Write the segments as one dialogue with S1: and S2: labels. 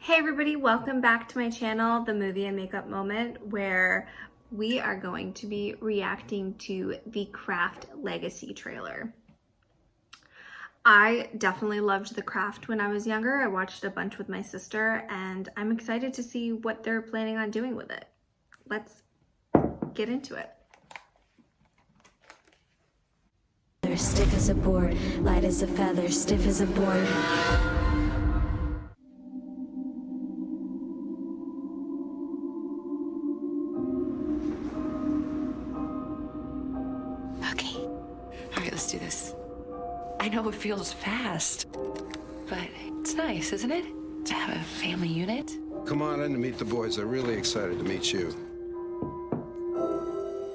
S1: Hey everybody, welcome back to my channel, The Movie and Makeup Moment, where we are going to be reacting to the Craft Legacy trailer. I definitely loved The Craft when I was younger. I watched a bunch with my sister and I'm excited to see what they're planning on doing with it. Let's get into it.
S2: Stiff as a board, light as a feather, stiff as a board.
S3: Okay. All right, let's do this. I know it feels fast, but it's nice, isn't it? To have a family unit.
S4: Come on in to meet the boys. They're really excited to meet you.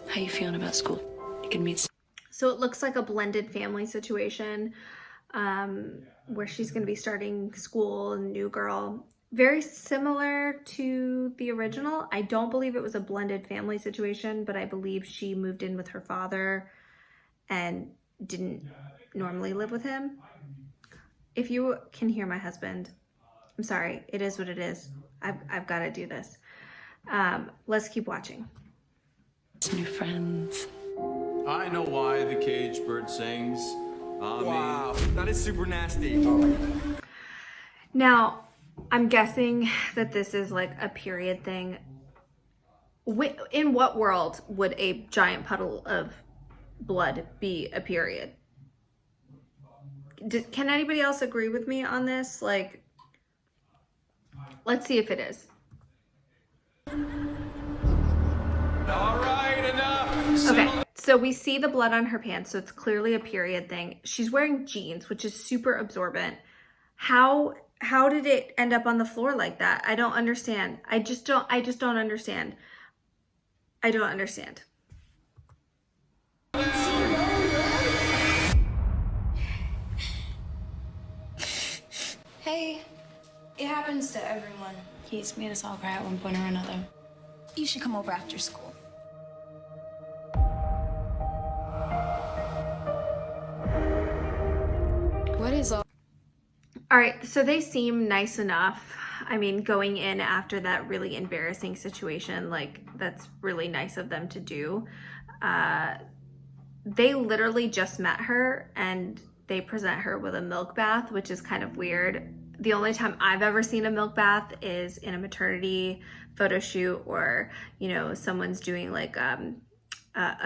S3: How you feeling about school? You can meet.
S1: So it looks like a blended family situation where she's going to be starting school, new girl. Very similar to the original. I don't believe it was a blended family situation, but I believe she moved in with her father and didn't normally live with him. If you can hear my husband, I'm sorry. It is what it is. I've got to do this. Let's keep watching.
S3: Some new friends.
S5: I know why the caged bird sings.
S6: Wow, that is super nasty.
S1: Now, I'm guessing that this is like a period thing. In what world would a giant puddle of blood be a period? Can anybody else agree with me on this? Like, let's see if it is.
S5: All right, enough.
S1: Okay, so we see the blood on her pants, so it's clearly a period thing. She's wearing jeans, which is super absorbent. How did it end up on the floor like that? I don't understand. I just don't understand. I don't understand.
S7: Hey, it happens to everyone. He's made us all cry at one point or another. You should come over after school. What is all?
S1: All right, so they seem nice enough. I mean, going in after that really embarrassing situation, like, that's really nice of them to do. They literally just met her and they present her with a milk bath, which is kind of weird. The only time I've ever seen a milk bath is in a maternity photo shoot, or, you know, someone's doing like a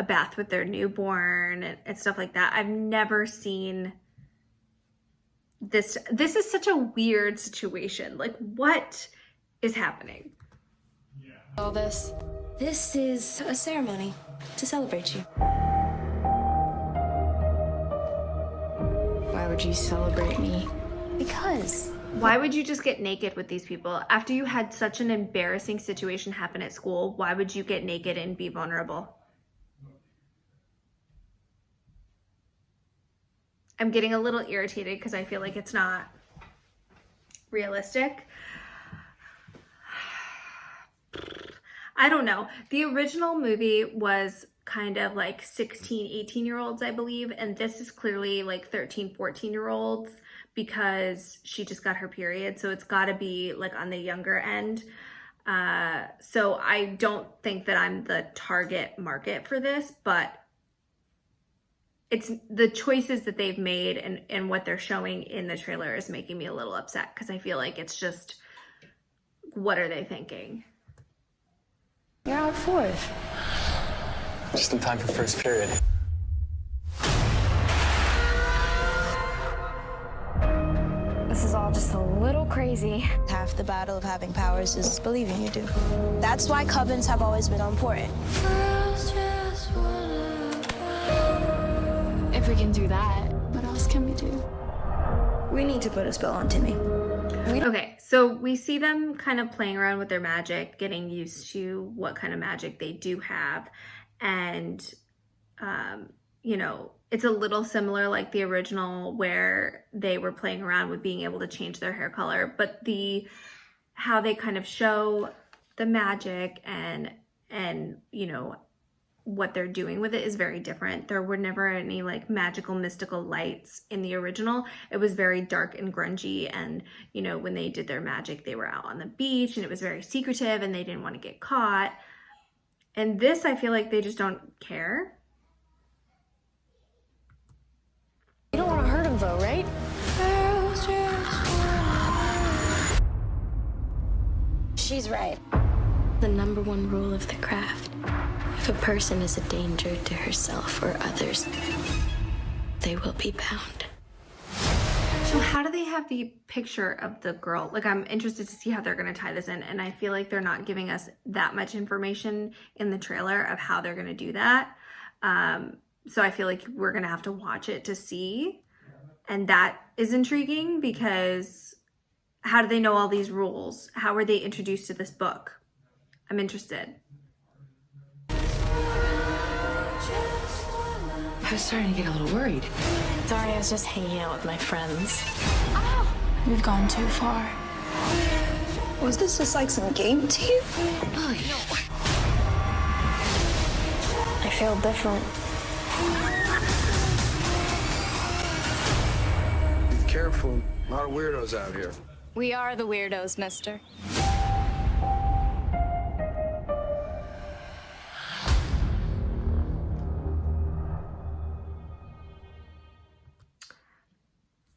S1: bath with their newborn and stuff like that. I've never seen this. This is such a weird situation. Like, what is happening?
S7: All this?
S2: This is a ceremony to celebrate you.
S7: Why would you celebrate me?
S2: Because
S1: Why would you just get naked with these people? After you had such an embarrassing situation happen at school, why would you get naked and be vulnerable? I'm getting a little irritated because I feel like it's not realistic. I don't know. The original movie was kind of like 16, 18-year-olds, I believe. And this is clearly like 13, 14-year-olds because she just got her period. So it's got to be like on the younger end. So I don't think that I'm the target market for this, but it's the choices that they've made and what they're showing in the trailer is making me a little upset because I feel like it's just, what are they thinking?
S2: you're out fourth.
S6: Just in time for first period.
S7: This is all just a little crazy.
S2: Half the battle of having powers is believing you do. That's why covens have always been important.
S7: If we can do that, what else can we do?
S2: We need to put a spell on Timmy.
S1: Okay, so we see them kind of playing around with their magic, getting used to what kind of magic they do have. And, you know, it's a little similar like the original where they were playing around with being able to change their hair color. But how they kind of show the magic and you know, what they're doing with it is very different. There were never any like magical, mystical lights in the original. It was very dark and grungy, and you know, when they did their magic, they were out on the beach and it was very secretive and they didn't want to get caught. And this, I feel like they just don't care.
S2: You don't want to hurt him though, right? She's right.
S8: The number one rule of the craft: if a person is a danger to herself or others, they will be bound.
S1: So how do they have the picture of the girl? Like, I'm interested to see how they're going to tie this in, and I feel like they're not giving us that much information in the trailer of how they're going to do that. So I feel like we're going to have to watch it to see, and that is intriguing because how do they know all these rules? How were they introduced to this book? I'm interested.
S3: I was starting to get a little worried.
S8: Sorry, I was just hanging out with my friends.
S7: We've gone too far.
S2: Was this just like some game to you?
S8: I feel different.
S4: Be careful. A lot of weirdos out here.
S7: We are the weirdos, mister.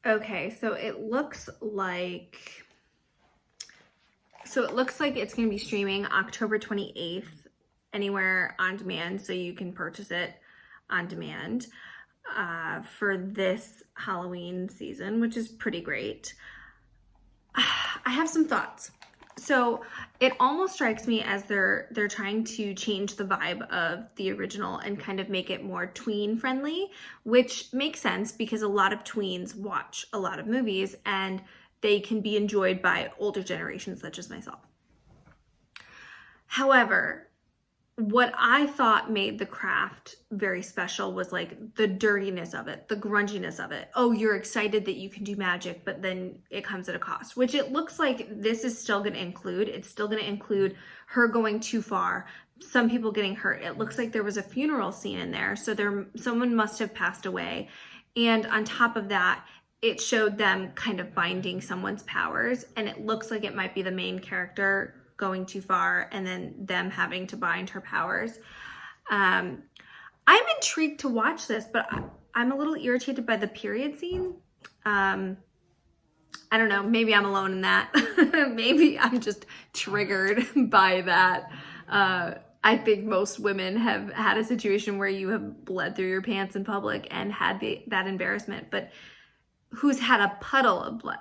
S1: Okay, so it looks like it's going to be streaming October 28th anywhere on demand, so you can purchase it on demand for this Halloween season, which is pretty great. I have some thoughts. So it almost strikes me as they're trying to change the vibe of the original and kind of make it more tween friendly, which makes sense because a lot of tweens watch a lot of movies and they can be enjoyed by older generations such as myself. However, what I thought made the craft very special was like the dirtiness of it, the grunginess of it. Oh, you're excited that you can do magic, but then it comes at a cost, which it looks like this is still going to include. It's still going to include her going too far, some people getting hurt. It looks like there was a funeral scene in there, so someone must have passed away. And on top of that, it showed them kind of binding someone's powers, and it looks like it might be the main character going too far and then them having to bind her powers. I'm intrigued to watch this, but I'm a little irritated by the period scene. I don't know, maybe I'm alone in that. Maybe I'm just triggered by that. I think most women have had a situation where you have bled through your pants in public and had that embarrassment, but who's had a puddle of blood?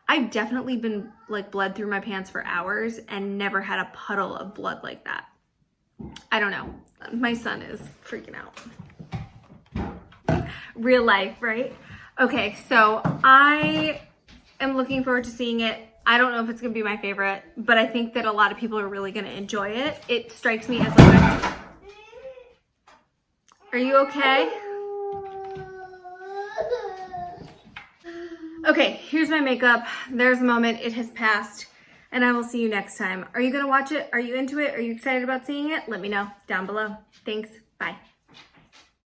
S1: I've definitely been like bled through my pants for hours and never had a puddle of blood like that. I don't know. My son is freaking out. Real life, right? Okay, so I am looking forward to seeing it. I don't know if it's gonna be my favorite, but I think that a lot of people are really gonna enjoy it. It strikes me as like Are you okay? Okay, here's my makeup. There's a moment. It has passed, and I will see you next time. Are you gonna watch it? Are you into it? Are you excited about seeing it? Let me know down below. Thanks. Bye.